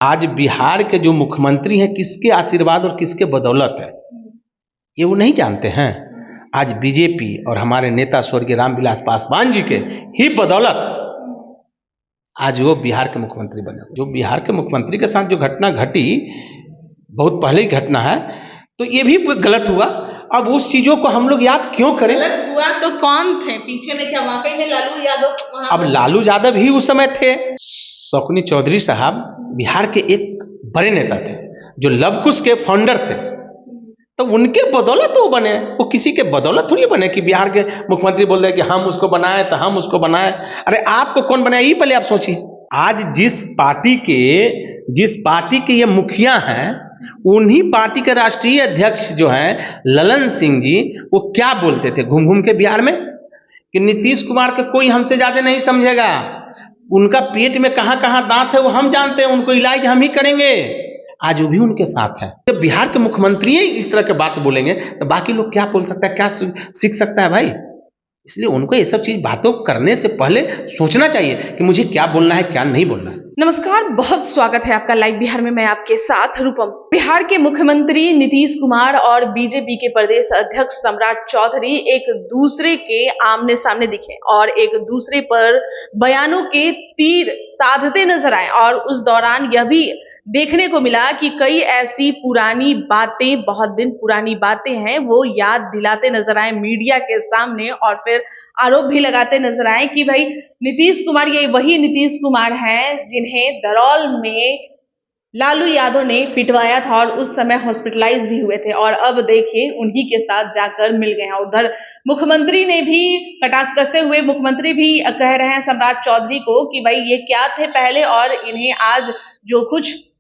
आज बिहार के जो मुख्यमंत्री हैं किसके आशीर्वाद और किसके बदौलत है ये वो नहीं जानते हैं। आज बीजेपी और हमारे नेता स्वर्गीय रामविलास पासवान जी के ही बदौलत आज वो बिहार के मुख्यमंत्री बने। जो बिहार के मुख्यमंत्री के साथ जो घटना घटी बहुत पहले ही घटना है, तो ये भी गलत हुआ। अब उस चीजों को हम लोग याद क्यों करें? गलत हुआ तो कौन थे पीछे में? क्या वाकई में लालू यादव? अब लालू यादव ही उस समय थे। शकुनी चौधरी साहब बिहार के एक बड़े नेता थे जो लवकुश के फाउंडर थे, तो उनके बदौलत वो बने। वो किसी के बदौलत थोड़ी बने कि बिहार के मुख्यमंत्री बोल रहे कि हम उसको बनाए तो हम उसको बनाए। अरे आपको कौन बनाया ये पहले आप सोचिए। आज जिस पार्टी के ये मुखिया हैं, उन्हीं पार्टी के राष्ट्रीय अध्यक्ष जो हैं ललन सिंह जी, वो क्या बोलते थे घूम घूम के बिहार में कि नीतीश कुमार के कोई हमसे ज्यादा नहीं समझेगा, उनका पेट में कहां कहां दांत है वो हम जानते हैं, उनको इलाज हम ही करेंगे। आज वो भी उनके साथ है। जब बिहार के मुख्यमंत्री इस तरह के बात बोलेंगे तो बाकी लोग क्या बोल सकता है, क्या सीख सकता है भाई? इसलिए उनको ये सब चीज बातों करने से पहले सोचना चाहिए कि मुझे क्या बोलना है क्या नहीं बोलना है। नमस्कार, बहुत स्वागत है आपका लाइव बिहार में। मैं आपके साथ रूपम। बिहार के मुख्यमंत्री नीतीश कुमार और बीजेपी के प्रदेश अध्यक्ष सम्राट चौधरी एक दूसरे के आमने सामने दिखे और एक दूसरे पर बयानों के तीर साधते नजर आए। और उस दौरान यह भी देखने को मिला कि कई ऐसी पुरानी बातें, बहुत दिन पुरानी बातें हैं, वो याद दिलाते नजर आए मीडिया के सामने और फिर आरोप भी लगाते नजर आए कि भाई नीतीश कुमार ये वही नीतीश कुमार हैं जिन्हें दरौल में लालू यादव ने पिटवाया था और उस समय हॉस्पिटलाइज भी हुए थे, और अब देखिए उन्हीं के साथ जाकर मिल गए हैं। उधर मुख्यमंत्री ने भी कटाक्ष करते हुए मुख्यमंत्री भी कह रहे हैं सम्राट चौधरी को कि भाई ये क्या थे पहले और इन्हें आज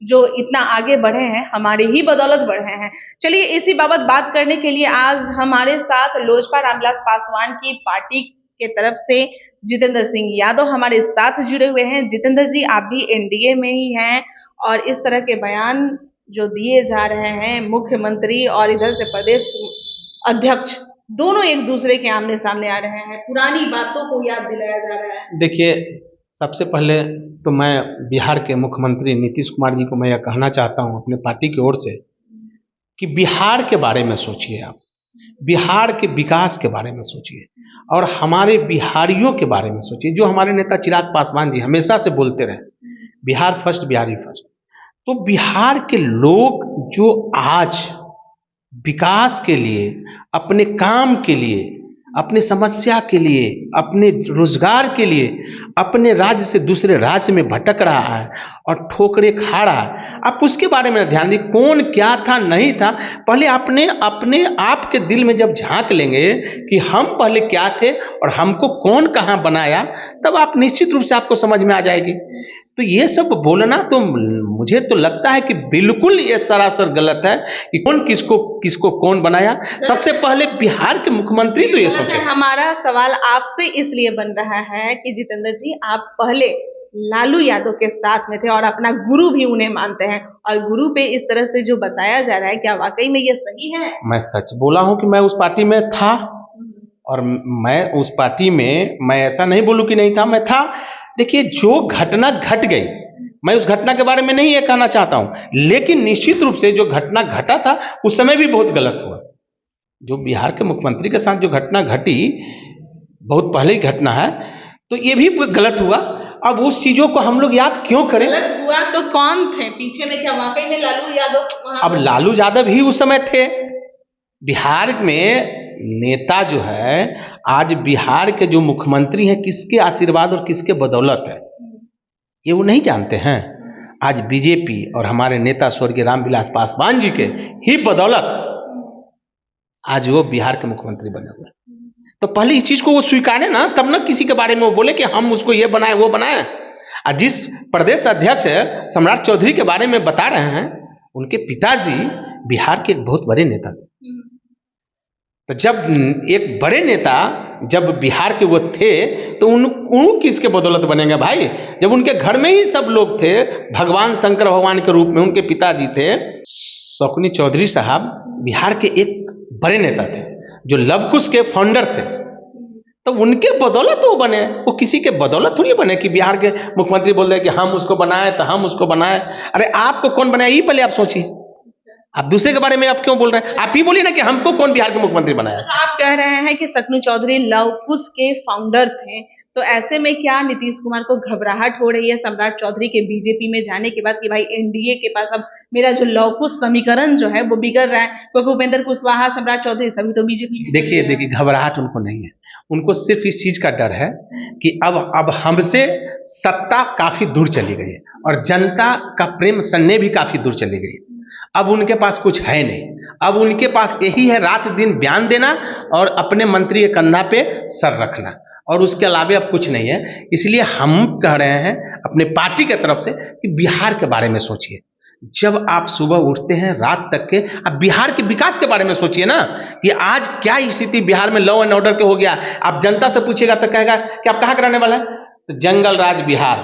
जो इतना आगे बढ़े हैं हमारे ही बदौलत बढ़े हैं। चलिए इसी बाबत बात करने के लिए आज हमारे साथ लोजपा रामविलास पासवान की पार्टी के तरफ से जितेंद्र सिंह यादव हमारे साथ जुड़े हुए हैं। जितेंद्र जी, आप भी एनडीए में ही हैं और इस तरह के बयान जो दिए जा रहे हैं मुख्यमंत्री और इधर से प्रदेश अध्यक्ष, दोनों एक दूसरे के आमने सामने आ रहे हैं, पुरानी बातों को याद दिलाया जा रहा है। देखिए, सबसे पहले तो मैं बिहार के मुख्यमंत्री नीतीश कुमार जी को मैं यह कहना चाहता हूं अपने पार्टी की ओर से कि बिहार के बारे में सोचिए, आप बिहार के विकास के बारे में सोचिए और हमारे बिहारियों के बारे में सोचिए। जो हमारे नेता चिराग पासवान जी हमेशा से बोलते रहे, बिहार फर्स्ट, बिहारी फर्स्ट। तो बिहार के लोग जो आज विकास के लिए, अपने काम के लिए, अपने समस्या के लिए, अपने रोजगार के लिए अपने राज्य से दूसरे राज्य में भटक रहा है और ठोकरे खा रहा है, आप उसके बारे में ध्यान दीजिए। कौन क्या था नहीं था, पहले अपने आप के दिल में जब झांक लेंगे कि हम पहले क्या थे और हमको कौन कहाँ बनाया, तब आप निश्चित रूप से आपको समझ में आ जाएगी। तो ये सब बोलना तो मुझे तो लगता है कि बिल्कुल ये सरासर गलत है कि कौन किसको कौन बनाया। सबसे पहले बिहार के मुख्यमंत्री तो ये सोचे। हमारा सवाल आपसे इसलिए बन रहा है कि जितेंद्र जी, आप पहले लालू यादव के साथ में थे और अपना गुरु भी उन्हें मानते हैं, और गुरु पे इस तरह से जो बताया जा रहा है, क्या वाकई में ये सही है? मैं सच बोला हूं कि मैं उस पार्टी में था और मैं उस पार्टी में, मैं ऐसा नहीं बोलूं कि नहीं था, मैं था। देखिए, जो घटना घट गई, मैं उस घटना के बारे में नहीं ये कहना चाहता हूं, लेकिन निश्चित रूप से जो घटना घटा था उस समय भी बहुत गलत हुआ। जो बिहार के मुख्यमंत्री के साथ जो घटना घटी बहुत पहले ही घटना है, तो ये भी गलत हुआ। अब उस चीजों को हम लोग याद क्यों करें? गलत हुआ तो कौन थे पीछे में? क्या वाकई में लालू यादव? अब लालू यादव ही उस समय थे। बिहार में नेता जो है, आज बिहार के जो मुख्यमंत्री हैं किसके आशीर्वाद और किसके बदौलत है ये वो नहीं जानते हैं। आज बीजेपी और हमारे नेता स्वर्गीय रामविलास पासवान जी के ही बदौलत आज वो बिहार के मुख्यमंत्री बने हुए। तो पहले इस चीज को वो स्वीकारे ना, तब ना किसी के बारे में वो बोले कि हम उसको ये बनाए वो बनाए। जिस प्रदेश अध्यक्ष सम्राट चौधरी के बारे में बता रहे हैं, उनके पिताजी बिहार के एक बहुत बड़े नेता थे। तो जब एक बड़े नेता जब बिहार के वो थे, तो उन किसके बदौलत बनेंगे भाई? जब उनके घर में ही सब लोग थे, भगवान शंकर भगवान के रूप में उनके पिताजी थे। शकुनी चौधरी साहब बिहार के एक बड़े नेता थे जो लवकुश के फाउंडर थे, तो उनके बदौलत वो बने, वो किसी के बदौलत थोड़ी बने कि बिहार के मुख्यमंत्री बोल रहे हैं कि हम उसको बनाए तो हम उसको बनाए। अरे आपको कौन बनाया ये पहले आप सोचिए। आप दूसरे के बारे में आप क्यों बोल रहे हैं? आप ही बोलिए ना कि हमको कौन बिहार के मुख्यमंत्री बनाया। आप कह रहे हैं कि शक्नु चौधरी लव कुश के फाउंडर थे, तो ऐसे में क्या नीतीश कुमार को घबराहट हो रही है सम्राट चौधरी के बीजेपी में जाने के बाद कि भाई एनडीए के पास अब मेरा जो लव कुश समीकरण जो है वो बिगड़ रहा है, क्योंकि उपेंद्र कुशवाहा, सम्राट चौधरी सभी तो बीजेपी में। देखिए घबराहट उनको नहीं है, उनको सिर्फ इस चीज का डर है कि अब हमसे सत्ता काफी दूर चली गई है और जनता का प्रेम सन्ने भी काफी दूर चली गई। अब उनके पास कुछ है नहीं, अब उनके पास यही है रात दिन बयान देना और अपने मंत्री के कंधा पे सर रखना, और उसके अलावा अब कुछ नहीं है। इसलिए हम कह रहे हैं अपने पार्टी के तरफ से कि बिहार के बारे में सोचिए। जब आप सुबह उठते हैं रात तक के, अब बिहार के विकास के बारे में सोचिए ना कि आज क्या स्थिति बिहार में लॉ एंड ऑर्डर के हो गया। आप जनता से पूछिएगा तो कहेगा कि आप कहाँ का रहने वाला है, तो जंगल राज बिहार।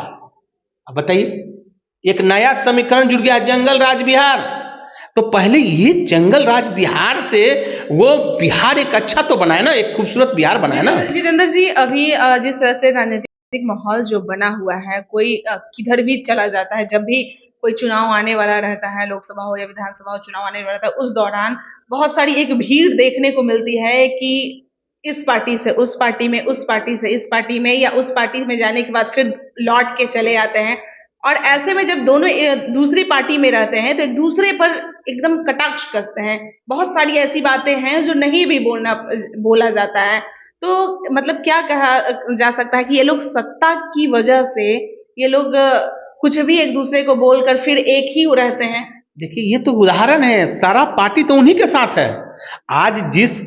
अब बताइए, एक नया समीकरण जुड़ गया, जंगल राज बिहार। तो पहले ये जंगल राज बिहार से वो बिहार एक अच्छा तो बनाए ना, एक खूबसूरत बिहार बनाए ना। जितेंद्र जी, अभी जिस तरह से राजनीतिक माहौल जो बना हुआ है, कोई किधर भी चला जाता है, जब भी कोई चुनाव आने वाला रहता है, लोकसभा हो या विधानसभा हो, चुनाव आने वाला रहता है, उस दौरान बहुत सारी एक भीड़ देखने को मिलती है कि इस पार्टी से उस पार्टी में, उस पार्टी से इस पार्टी में, या उस पार्टी में जाने के बाद फिर लौट के चले आते हैं। और ऐसे में जब दोनों दूसरी पार्टी में रहते हैं तो एक दूसरे पर एकदम कटाक्ष करते हैं। बहुत सारी ऐसी बातें हैं जो नहीं भी बोला जाता है। तो मतलब क्या कहा जा सकता है कि ये लोग सत्ता की वजह से ये लोग कुछ भी एक दूसरे को बोलकर फिर एक ही रहते हैं। देखिए ये तो उदाहरण है, सारा पार्टी तो उन्हीं के साथ है। आज जिस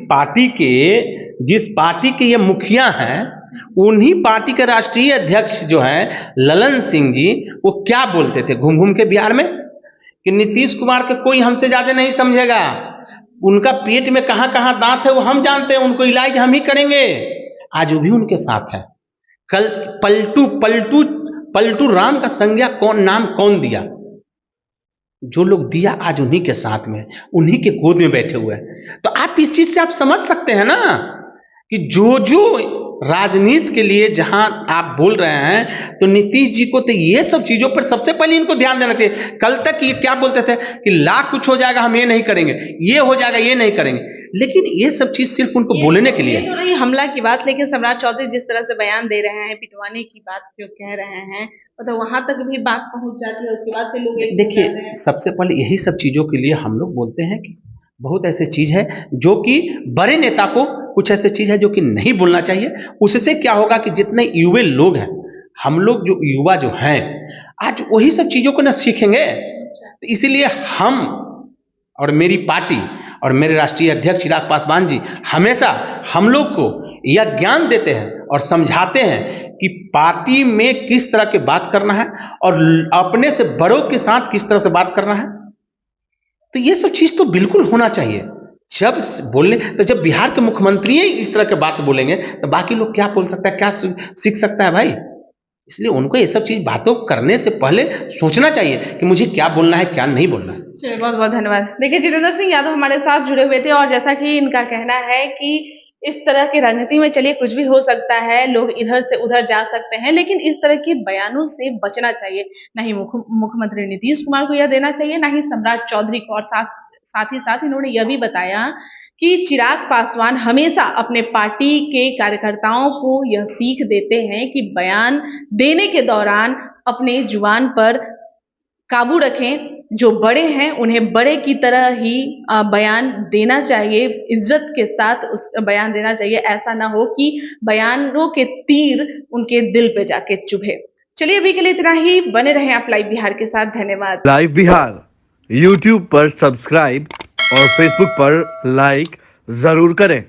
पार्टी के ये मुखिया हैं, उन्हीं पार्टी के राष्ट्रीय अध्यक्ष जो हैं ललन सिंह जी, वो क्या बोलते थे घूम घूम के बिहार में कि नीतीश कुमार के कोई हमसे ज्यादा नहीं समझेगा, उनका पेट में कहां कहां दांत है वो हम जानते हैं, उनको इलाज हम ही करेंगे। आज वो भी उनके साथ है। कल पलटू राम का संज्ञा नाम कौन दिया? जो लोग दिया आज उन्हीं के साथ में, उन्हीं के गोद में बैठे हुए हैं। तो आप इस चीज से आप समझ सकते हैं ना कि जो राजनीति के लिए जहां आप बोल रहे हैं, तो नीतीश जी को तो ये सब चीजों पर सबसे पहले इनको ध्यान देना चाहिए। कल तक ये क्या बोलते थे कि लाख कुछ हो जाएगा हम ये नहीं करेंगे, ये हो जाएगा ये नहीं करेंगे, लेकिन ये सब चीज सिर्फ उनको बोलने के लिए। तो नहीं हमला की बात, लेकिन सम्राट चौधरी जिस तरह से बयान दे रहे हैं, पिटवाने की बात जो कह रहे हैं, मतलब वहां तक भी बात पहुंच जाती है, उसके बाद फिर लोग देखिए सबसे पहले यही सब चीजों के लिए हम लोग बोलते हैं कि बहुत ऐसी चीज है जो कि बड़े नेता को कुछ ऐसी चीज है जो कि नहीं बोलना चाहिए। उससे क्या होगा कि जितने युवा लोग हैं, हम लोग जो युवा जो हैं, आज वही सब चीजों को ना सीखेंगे। तो इसीलिए हम और मेरी पार्टी और मेरे राष्ट्रीय अध्यक्ष चिराग पासवान जी हमेशा हम लोग को यह ज्ञान देते हैं और समझाते हैं कि पार्टी में किस तरह की बात करना है और अपने से बड़ों के साथ किस तरह से बात करना है। तो ये सब चीज तो बिल्कुल होना चाहिए। जब बोलने तो जब बिहार के मुख्यमंत्री ही इस तरह के बात बोलेंगे तो बाकी लोग क्या बोल सकता है, क्या सीख सकता है भाई। इसलिए उनको ये सब चीज बातों करने से पहले सोचना चाहिए कि मुझे क्या बोलना है क्या नहीं बोलना है। चलिए बहुत बहुत धन्यवाद। देखिए जितेंद्र सिंह यादव हमारे साथ जुड़े हुए थे, और जैसा कि इनका कहना है कि इस तरह की राजनीति में चलिए कुछ भी हो सकता है, लोग इधर से उधर जा सकते हैं, लेकिन इस तरह के बयानों से बचना चाहिए। ना ही मुख्यमंत्री नीतीश कुमार को यह देना चाहिए, ना ही सम्राट चौधरी को। और साथ ही साथ इन्होंने यह भी बताया कि चिराग पासवान हमेशा अपने पार्टी के कार्यकर्ताओं को यह सीख देते हैं कि बयान देने के दौरान अपने जुबान पर काबू रखें। जो बड़े हैं उन्हें बड़े की तरह ही बयान देना चाहिए, इज्जत के साथ उस बयान देना चाहिए। ऐसा ना हो कि बयानों के तीर उनके दिल पे जाके चुभे। चलिए अभी के लिए इतना ही। बने रहें आप लाइव बिहार के साथ। धन्यवाद। लाइव बिहार YouTube पर सब्सक्राइब और Facebook पर लाइक जरूर करें।